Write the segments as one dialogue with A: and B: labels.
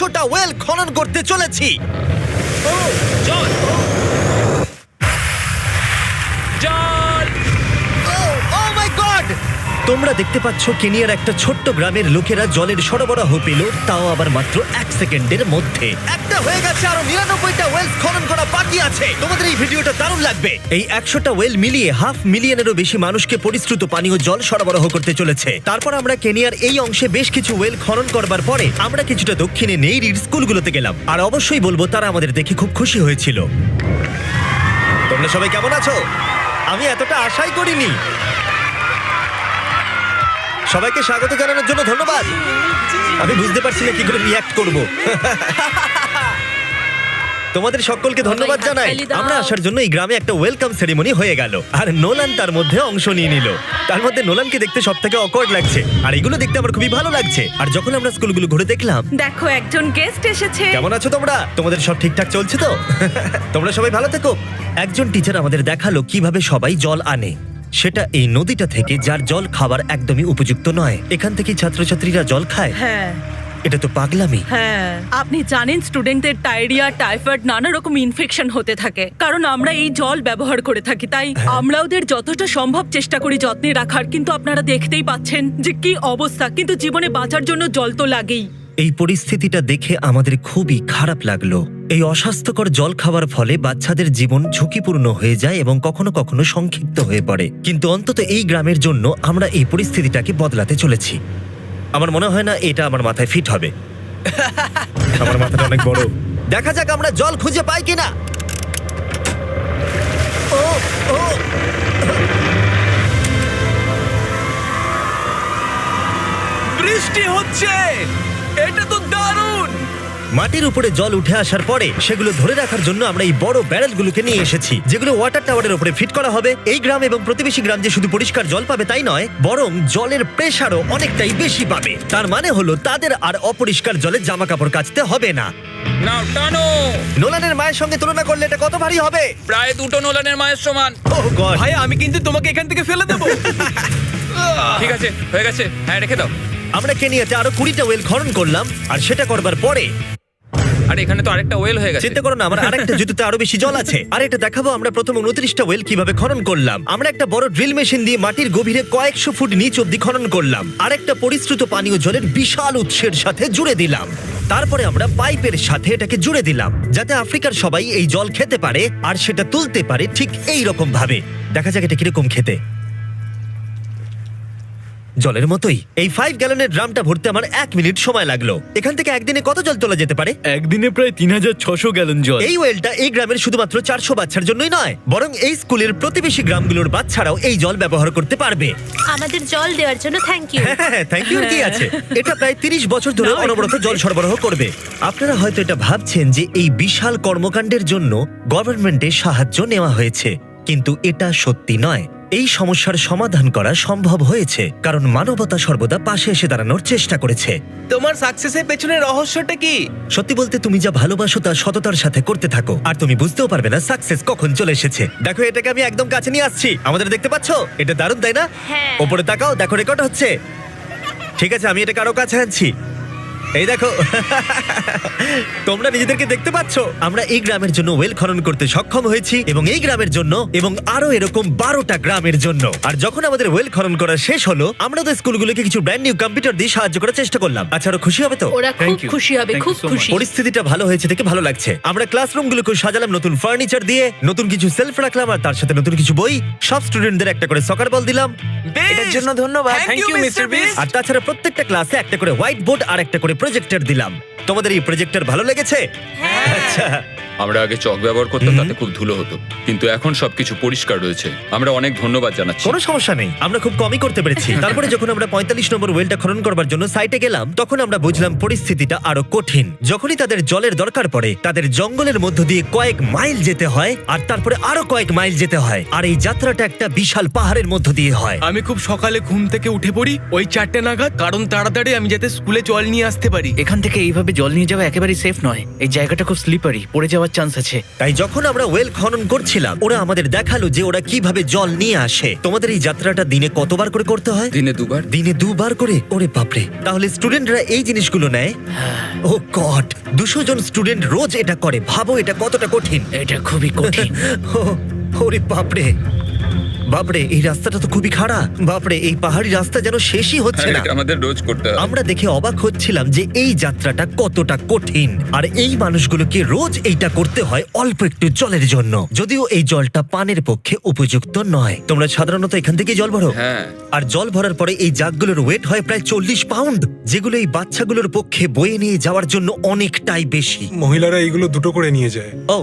A: 100টা well খনন করতে চলেছি।
B: জল জল
A: ও মাই গড! তোমরা দেখতে পাচ্ছ কেনিয়ার একটা ছোট্ট গ্রামের লোকেরা জলের সরবরাহ পেল, তাও আবার মাত্র 1 সেকেন্ডের মধ্যে। একটা হয়ে গেছে, আরো 99টা ওয়েলস খনন করা বাকি আছে। তোমাদের এই ভিডিওটা দারুণ লাগবে। এই 100টা ওয়েল মিলিয়ে 500,000-এরও বেশি মানুষকে পরিশ্রুত পানীয় জল সরবরাহ করতে চলেছে। তারপর আমরা কেনিয়ার এই অংশে বেশ কিছু ওয়েল খনন করবার পরে আমরা কিছুটা দক্ষিণে নেইরির স্কুলগুলোতে গেলাম, আর অবশ্যই বলবো তারা আমাদের দেখে খুব খুশি হয়েছিল। তোমরা সবাই কেমন আছো? আমি এতটা আশাই করিনি। সবাইকে স্বাগত জানানোর জন্য ধন্যবাদ। আমি বুঝতে পারছি না কি করে রিঅ্যাক্ট করব। তোমাদের সকলকে ধন্যবাদ জানাই। আমরা আসার জন্য এই গ্রামে একটা ওয়েলকাম সেরিমনি হয়ে গেল, আর নোলান তার মধ্যে অংশ নিয়ে নিল। তার মধ্যে নোলানকে দেখতে সবথেকে অকওয়ার্ড লাগছে, আর এগুলো দেখতে আমার খুবই ভালো লাগছে। আর যখন আমরা স্কুলগুলো ঘুরে দেখলাম,
C: দেখো একজন গেস্ট এসেছে।
A: কেমন আছো তোমরা? তোমাদের সব ঠিকঠাক চলছে তো? তোমরা সবাই ভালো থেকো। একজন টিচার আমাদের দেখালো কিভাবে সবাই জল আনে। সেটা এই নদীটা থেকে, যার জল খাবার একদমই উপযুক্ত নয়। এখান থেকে ছাত্রছাত্রীরা জল খায়।
C: হ্যাঁ
A: এটা তো পাগলামি।
C: হ্যাঁ, আপনি জানেন স্টুডেন্টদের ডায়রিয়া, টাইফয়েড, নানা রকম ইনফেকশন হতে থাকে, কারণ আমরা এই জল ব্যবহার করে থাকি। তাই আমরা ওদের যতটা সম্ভব চেষ্টা করি যত্নে রাখার, কিন্তু আপনারা দেখতেই পাচ্ছেন যে কি অবস্থা। কিন্তু জীবনে বাঁচার জন্য জল তো লাগেই।
A: এই পরিস্থিতিটা দেখে আমাদের খুবই খারাপ লাগলো। এই অস্বাস্থ্যকর জল খাওয়ার ফলে বাচ্চাদের জীবন ঝুঁকিপূর্ণ হয়ে যায় এবং কখনো কখনো সংক্ষিপ্ত হয়ে পড়ে। কিন্তু অন্তত এই গ্রামের জন্য আমরা এই পরিস্থিতিটাকে বদলাতে চলেছি। আমার মনে হয় না এটা আমার মাথায় ফিট হবে। আমার মাথাটা অনেক বড়। দেখা যাক আমরা জল খুঁজে পাই কিনা। ও ও
B: বৃষ্টি হচ্ছে, এটা তো দারুণ।
A: মাটির উপরে জল উঠে আসার পরে সেগুলো ধরে রাখার জন্য আমরা এই বড় ব্যারেলগুলোকে নিয়ে এসেছি, যেগুলো ওয়াটার টাওয়ারের উপরে ফিট করা হবে। এই গ্রাম এবং প্রতিবেশী গ্রাম যে শুধু পরিষ্কার জল পাবে তাই নয়, বরং জলের প্রেসারও অনেকটাই বেশি পাবে। তার মানে হলো তাদের আর অপরিষ্কার জলে জামা কাপড় কাচতে হবে না।
B: নাও টানো।
A: নোলানের মায়ের সঙ্গে তুলনা করলে এটা কত ভারী হবে?
B: প্রায় 2টো নোলানের মায়ের সমান।
A: ওহ গড!
D: ভাই আমি কিন্তু তোমাকে এখান থেকে ফেলে দেবো।
B: ঠিক আছে, হয়ে গেছে। হ্যাঁ, রেখে দাও।
A: আমরা কেনিয়াতে আরো 20টা ওয়েল খনন করলাম, আর সেটা করবার পরে
B: আরে এখানে তো আরেকটা ওয়েল হয়ে গেছে।
A: চিন্তা করো না, আমার আরেকটা জুতোতে আরো বেশি জল আছে। আর এটা দেখাবো আমরা প্রথম 29টা ওয়েল কিভাবে খনন করলাম। আমরা একটা বড় ড্রিল মেশিন দিয়ে মাটির গভীরে কয়েকশো ফুট নিচ অব্দি খনন করলাম, আর একটা পরিশ্রুত পানীয় জলের বিশাল উৎসের সাথে জুড়ে দিলাম। তারপরে আমরা পাইপের সাথে এটাকে জুড়ে দিলাম, যাতে আফ্রিকার সবাই এই জল খেতে পারে আর সেটা তুলতে পারে ঠিক এই রকম ভাবে। দেখা যাক এটা কিরকম খেতে। জলের মতোই। এই 5 গ্যালনের ড্রামটা ভরতে আমার 1 মিনিট সময় লাগলো। এখান থেকে একদিনে কত জল তোলা যেতে পারে?
D: একদিনে প্রায় 3600 গ্যালন জল।
A: এই ওয়েলটা এই গ্রামের শুধুমাত্র 400 বাচ্চার জন্যই নয়, বরং এই স্কুলের প্রতিবেশী গ্রামগুলোর বাচ্চারাও এই জল ব্যবহার করতে পারবে।
E: আমাদের জল দেওয়ার জন্য থ্যাংক ইউ।
A: হ্যাঁ, থ্যাংক ইউ কি আছে। এটা প্রায় 30 বছর ধরে অনবরত জল সরবরাহ করবে। আপনারা হয়তো এটা ভাবছেন যে এই বিশাল কর্মকাণ্ডের জন্য গভর্নমেন্টের সাহায্য নেওয়া হয়েছে, কিন্তু এটা সত্যি নয়। এই সমস্যার সমাধান করা সম্ভব হয়েছে কারণ মানবতা সর্বদা পাশে এসে দাঁড়ানোর চেষ্টা করেছে।
D: তোমার সাকসেসের পেছনে রহস্যটা কি?
A: সত্যি বলতে, তুমি যা ভালোবাসো তা সততার সাথে করতে থাকো, আর তুমি বুঝতেও পারবে না সাকসেস কখন চলে এসেছে। দেখো, এটাকে আমি একদম কাছে নিয়ে আসছি। আমাদের দেখতে পাচ্ছো? এটা দারুণ, তাই না?
E: হ্যাঁ।
A: ওপরে তাকাও, দেখো রেকর্ড হচ্ছে। ঠিক আছে, আমি এটাকে আরো কাছে আনছি। এই দেখো। তোমরা নিজেদেরকে দেখতে পাচ্ছ? আমরা এই গ্রামের জন্য ওয়েল খনন করতে সক্ষম হয়েছি, এবং এই গ্রামের জন্য এবং আরো এরকম 12টা গ্রামের জন্য। আর যখন আমাদের ওয়েল খনন করা শেষ হলো, আমরা তো স্কুলগুলোকে কিছু ব্র্যান্ড নিউ কম্পিউটার দিয়ে সাহায্য করার চেষ্টা করলাম। আচ্ছা, আরো খুশি হবে তো?
C: ওরা খুব
D: Thank you.
C: খুশি হবে,
D: Thank
C: খুব
D: you so
C: খুশি।
A: পরিস্থিতিটা ভালো হয়েছে দেখে ভালো লাগছে। আমরা ক্লাসরুমগুলোকে সাজালাম নতুন ফার্নিচার দিয়ে, নতুন কিছু সেলফ রাখলাম, আর তার সাথে নতুন কিছু বই। সব স্টুডেন্টদের একটা করে সকার বল দিলাম।
D: এটার জন্য ধন্যবাদ।
B: Thank you, Mr. Beast.
A: আর তাছাড়া প্রত্যেকটা ক্লাসে একটা করে হোয়াইট বোর্ড আর একটা করে প্রজেক্টর দিলাম। তোমাদের এই প্রজেক্টর ভালো লেগেছে? আচ্ছা।
F: আমরা আগে চক ব্যবহার করতাম, তাতে খুব ধুলো হতো, কিন্তু এখন সবকিছু পরিষ্কার রয়েছে। আমরা অনেক ধন্যবাদ জানাচ্ছি।
A: কোনো সমস্যা নেই, আমরা খুব কমই করতে পেরেছি। তারপরে যখন আমরা 45 নম্বর ওয়েলটা খনন করবার জন্য সাইটে গেলাম, তখন আমরা বুঝলাম পরিস্থিতিটা আরো কঠিন। যখনই তাদের জলের দরকার পড়ে, তাদের জঙ্গলের মধ্য দিয়ে কয়েক মাইল যেতে হয়, আর তারপরে আরো কয়েক মাইল যেতে হয়, আর এই যাত্রাটা একটা বিশাল পাহাড়ের মধ্য দিয়ে হয়।
D: আমি খুব সকালে ঘুম থেকে উঠে পড়ি ওই 4টে নাগাদ, কারণ তাড়াতাড়ি আমি যাতে স্কুলে জল নিয়ে আসতে পারি। এখান থেকে এইভাবে জল নিয়ে যাওয়া একেবারেই সেফ নয়। এই জায়গাটা খুব স্লিপারি, পড়ে যাওয়ার চান্স আছে।
A: তাই যখন আমরা ওয়েল খনন করছিলাম ওরা আমাদের দেখালো যে ওরা কিভাবে জল নিয়ে আসে। তোমাদের এই যাত্রাটা দিনে কতবার করে করতে হয়?
F: দিনে 2 বার।
A: দিনে 2 বার করে? ওরে বাপরে, তাহলে স্টুডেন্টরা এই জিনিসগুলো নেয়? ও গড, 200 জন স্টুডেন্ট রোজ এটা করে। ভাবো এটা কতটা কঠিন।
D: এটা খুবই কঠিন।
A: ওরে বাপরে বাপরে, এই রাস্তাটা তো খুবই খারাপ। বাপরে, এই পাহাড়ি রাস্তা যেন শেষই হচ্ছে
F: আর
A: না।
F: এটা আমাদের রোজ করতে হয়।
A: আমরা দেখে অবাক হচ্ছিলাম যে এই যাত্রাটা কতটা কঠিন, আর এই মানুষগুলোকে রোজ এইটা করতে হয় অল্প একটু জলের জন্য। যদিও এই জলটা পানের পক্ষে উপযুক্ত নয়। তোমরা সাধারণত এখান থেকে জল ভরো,
F: হ্যাঁ।
A: আর জল ভরার পরে এই জাগগুলোর ওয়েট হয় প্রায় 40 পাউন্ড, যেগুলো এই বাচ্চাগুলোর পক্ষে বয়ে নিয়ে যাওয়ার জন্য অনেকটাই বেশি।
G: মহিলারা এইগুলো দুটো করে নিয়ে যায়।
A: ও,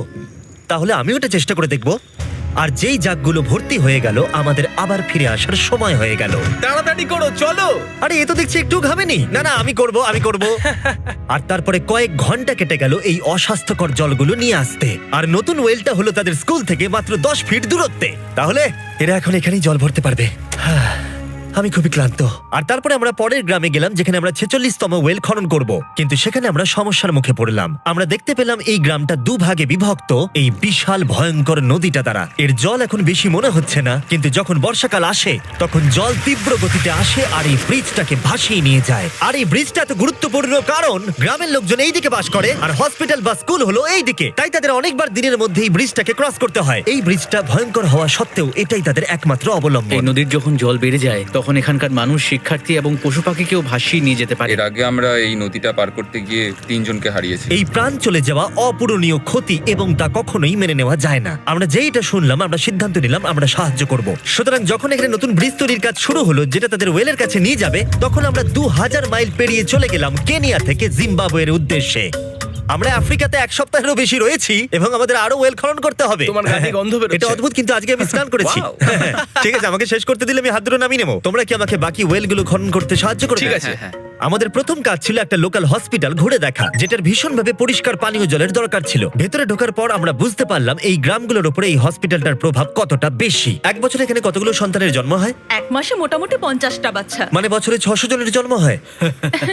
A: তাহলে আমিও এটা চেষ্টা করে দেখব। আর যেই জাগগুলো ভর্তি হয়ে গেল, আমাদের আবার ফিরে আসার সময় হয়ে গেল।
D: তাড়াতাড়ি করো, চলো।
A: আরে এ তো দেখছি একটু ঘামেনি। না না, আমি করব। আর তারপরে কয়েক ঘন্টা কেটে গেল এই অস্বাস্থ্যকর জলগুলো নিয়ে আসতে। আর নতুন ওয়েলটা হলো তাদের স্কুল থেকে মাত্র 10 ফিট দূরত্বে। তাহলে এরা এখন এখানেই জল ভরতে পারবে। আমি খুবই ক্লান্ত। আর তারপরে আমরা পরের গ্রামে গেলাম, যেখানে আমরা 46তম ওয়েল খনন করব। কিন্তু সেখানে আমরা সমস্যার মুখে পড়লাম। আমরা দেখতে পেলাম এই গ্রামটা 2 ভাগে বিভক্ত এই বিশাল ভয়ঙ্কর নদীটা দ্বারা। এর জল এখন বেশি মনে হচ্ছে না, কিন্তু যখন বর্ষাকাল আসে তখন জল তীব্র গতিতে আসে আর এই ব্রিজটাকে ভাসিয়ে নিয়ে যায়। আর এই ব্রিজটা এত গুরুত্বপূর্ণ কারণ গ্রামের লোকজন এই দিকে বাস করে আর হসপিটাল বা স্কুল হলো এই দিকে। তাই তাদের অনেকবার দিনের মধ্যে এই ব্রিজটাকে ক্রস করতে হয়। এই ব্রিজটা ভয়ঙ্কর হওয়া সত্ত্বেও এটাই তাদের একমাত্র
D: এই
A: অবলম্বন।
D: নদীর যখন জল বেড়ে যায় তখন এখানকার মানুষ, শিক্ষার্থী এবং পশু পাখিকেও ভাসিয়ে নিয়ে যেতে পারে।
F: এর আগে আমরা এই নদীটা পার করতে গিয়ে 3 জনকে হারিয়েছি।
A: এই প্রাণ চলে যাওয়া অপূরণীয় ক্ষতি এবং তা কখনোই মেনে নেওয়া যায় না। আমরা যেইটা শুনলাম আমরা সিদ্ধান্ত নিলাম আমরা সাহায্য করব। সুতরাং যখন এখানে নতুন ব্রিজ তৈরির কাজ শুরু হলো, যেটা তাদের ওয়েলের কাছে নিয়ে যাবে, তখন আমরা 2000 মাইল পেরিয়ে চলে গেলাম কেনিয়া থেকে জিম্বাবুয়ের উদ্দেশ্যে। আমরা আফ্রিকাতে 1 সপ্তাহেরও বেশি রয়েছি এবং আমাদের আরো ওয়েল খনন করতে হবে।
D: তোমার গা থেকে গন্ধ বেরোচ্ছে।
A: এটা অদ্ভুত, কিন্তু আজকে আমি স্নান করেছি।
D: Wow!
A: ঠিক আছে, আমাকে শেষ করতে দিলে আমি হাত ধরে নামিয়ে নেবো। তোমরা কি আমাকে বাকি ওয়েলগুলো খনন করতে সাহায্য করবে?
D: ঠিক আছে।
A: আমাদের প্রথম কাজ ছিল একটা লোকাল হসপিটাল ঘুরে দেখা, যেটার ভীষণভাবে পরিষ্কার পানীয় জলের দরকার ছিল। ভেতরে ঢোকার পর আমরা বুঝতে পারলাম এই গ্রামগুলোর উপরে এই হসপিটালটার প্রভাব কতটা বেশি। এক বছরে এখানে কতগুলো সন্তানের জন্ম হয়?
C: এক মাসে মোটামুটি 50টা বাচ্চা।
A: মানে বছরে 600 জনের জন্ম হয়।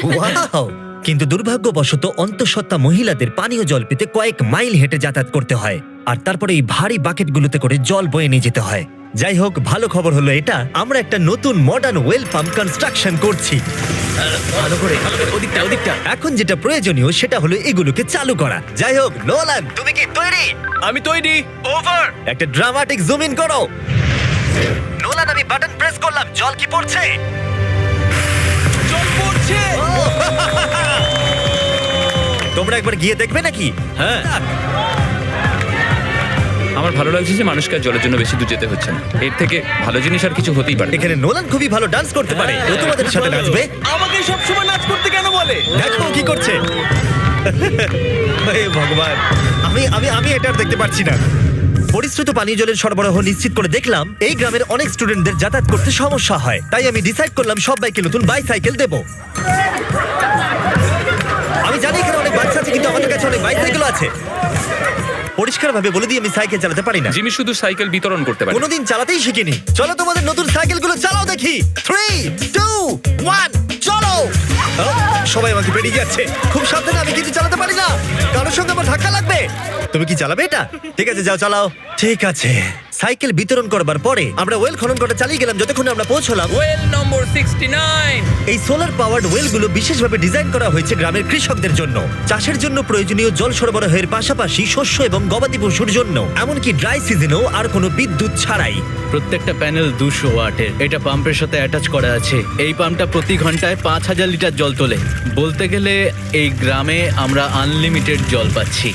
A: ওয়াও! কিন্তু দুর্ভাগ্যবশত অন্তঃসত্ত্বা মহিলাদের পানীয় জল পেতে কয়েক মাইল হেঁটে যাতায়াত করতে হয়, আর তারপরে এই ভারী বাকেটগুলোতে করে জল বয়ে নিয়ে যেতে হয়। যাই হোক, ভালো খবর হলো এটা, আমরা একটা নতুন মডার্ন ওয়েল পাম্প কনস্ট্রাকশন করছি।
D: ভালো করে, ওদিকটা।
A: এখন যেটা প্রয়োজনীয় সেটা হলো এগুলোকে চালু করা। যাই হোক, নোলান, তুমি কি তৈরি?
D: আমি তৈরি। ওভার।
A: একটা ড্রামাটিক জুম ইন করো। নোলান, আমি বাটন প্রেস করলাম, জল কি পড়ছে?
D: জল পড়ছে।
A: তোমরা একবার গিয়ে দেখবে নাকি?
D: হ্যাঁ।
F: আমার ভালো লাগছে যে মানুষকে আর জলের জন্য বেশি দূর যেতে হচ্ছে না। এর থেকে ভালো জিনিস আর কিছু হতেই পারে না।
A: এখানে নোলান খুবই ভালো ডান্স করতে পারে। ও তোমাদের সাথে নাচবে।
D: আমাকে সব সময় নাচ করতে কেন বলে?
A: দেখো কি করছে। হে ভগবান, আমি আমি আমি এটা আর দেখতে পারছি না। পরিশ্রুত পানীয় জলের সরবরাহ নিশ্চিত করে দেখলাম এই গ্রামের অনেক স্টুডেন্টদের যাতায়াত করতে সমস্যা হয়। তাই আমি ডিসাইড করলাম সবাইকে নতুন বাইসাইকেল দেব। আমি জানি এখানে অনেক বাচ্চা আছে, কিন্তু আমাদের কাছে অনেক বাইসাইকেলও আছে। পরিষ্কারভাবে বলে দিই, আমি সাইকেল চালাতে পারি না।
F: জিমি শুধু সাইকেল বিতরণ করতে পারে।
A: কোনোদিন চালাতেই শিখিনি। চলো তোমাদের নতুন সাইকেলগুলো চালাও দেখি। 3, 2, 1, চলো। সবাই আমাকে বেরিয়ে যাচ্ছে। খুব সাবধানে, আমি কিছু চালাতে পারি না। কারোর সঙ্গে আমার ধাক্কা লাগবে। তুমি কি চালাবে এটা? ঠিক আছে, যাও চালাও। ঠিক আছে। সাইকেল বিতরণ করবার পরে আমরা ওয়েল খনন করা চালিয়ে গেলাম যতক্ষণ আমরা পৌঁছলাম
B: ওয়েল নম্বর 69।
A: এই সোলার পাওয়ার্ড ওয়েলগুলো বিশেষভাবে ডিজাইন করা হয়েছে গ্রামের কৃষকদের জন্য। চাষের জন্য প্রয়োজনীয় জল সরবরাহের পাশাপাশি শস্য এবং গবাদি পশুর জন্য, এমনকি ড্রাই সিজনেও আর কোনো বিদ্যুৎ ছাড়াই।
D: প্রত্যেকটা প্যানেল 200 ওয়াটের। এটা পাম্পের সাথে অ্যাটাচ করা আছে। এই পাম্পটা প্রতি ঘন্টায় 5000 লিটার জল তোলে। বলতে গেলে এই গ্রামে আমরা আনলিমিটেড জল পাচ্ছি।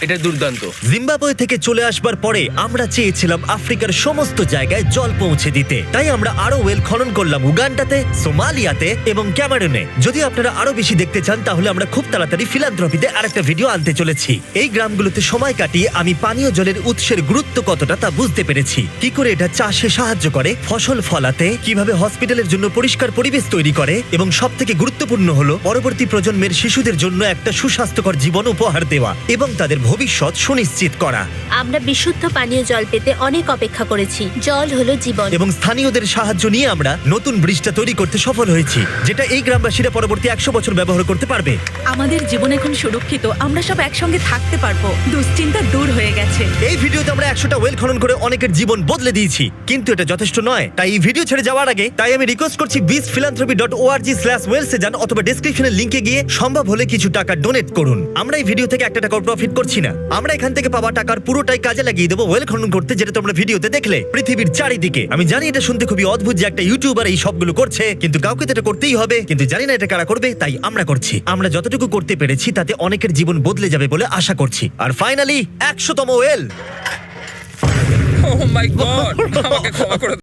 D: এটা দুর্দান্ত।
A: জিম্বাবুয়ে থেকে চলে আসবার পরে আমরা চেয়েছিলাম আফ্রিকার সমস্ত জায়গায় জল পৌঁছে দিতে। তাই আমরা আরো ওয়েল খনন করলাম উগান্ডাতে, সোমালিয়াতে এবং ক্যামেরুনে। যদি আপনারা আরো বেশি দেখতে চান তাহলে আমরা খুব তাড়াতাড়ি ফিলান্থ্রপিতে আরেকটা ভিডিও আনতে চলেছি। এই গ্রামগুলোতে সময় কাটিয়ে আমি পানীয় জলের উৎসের গুরুত্ব কতটা তা বুঝতে পেরেছি। কি করে এটা চাষে সাহায্য করে, ফসল ফলাতে, কিভাবে হসপিটালের জন্য পরিষ্কার পরিবেশ তৈরি করে, এবং সবথেকে গুরুত্বপূর্ণ হলো পরবর্তী প্রজন্মের শিশুদের জন্য একটা সুস্বাস্থ্যকর জীবন উপহার দেওয়া এবং তাদের ভবিষ্যৎ সুনিশ্চিত করা
E: আমরা বিশুদ্ধ পানীয় জল পেতে অনেক অপেক্ষা করেছি। জল হলো জীবন।
A: এবং স্থানীয়দের সাহায্য নিয়ে আমরা নতুন ব্রিজটা তৈরি করতে সফল হয়েছি, যেটা এই গ্রামবাসীরা পরবর্তী 100 বছর ব্যবহার করতে পারবে।
C: আমাদের জীবন এখন সুরক্ষিত, আমরা সব একসঙ্গে থাকতে পারবো, দুশ্চিন্তা দূর হয়ে গেছে।
A: এই ভিডিওতে আমরা 100টা ওয়েল খনন করে অনেকের জীবন বদলে দিয়েছি, কিন্তু এটা যথেষ্ট নয়। তাই এই ভিডিও ছেড়ে যাওয়ার আগে আমি রিকোয়েস্ট করছি beastphilanthropy.org/wellsে যান অথবা ডেসক্রিপশনের লিংকে গিয়ে সম্ভব হলে কিছু টাকা ডোনেট করুন। আমরা এই ভিডিও থেকে 1 টাকাও প্রফিট করছি না, আমরা এখান থেকে পাওয়া টাকার পুরোটাই কাজে লাগিয়ে দেবো ওয়েল খনন করতে, যেটা তোমরা ভিডিওতে দেখলে পৃথিবীর চারিদিকে। আমি জানি এটা শুনতে খুবই অদ্ভুত যে একটা ইউটিউবার এই সবগুলো করছে, কিন্তু কাউকে তো এটা করতেই হবে। কিন্তু জানি না এটা কারা করবে, তাই আমরা করছি। আমরা যতটুকু করতে পেরেছি তাতে অনেকের জীবন বদলে যাবে বলে আশা করছি। আর ফাইনালি 100তম ওয়েল।
B: ও মাই গড, আমাকে ক্ষমা করে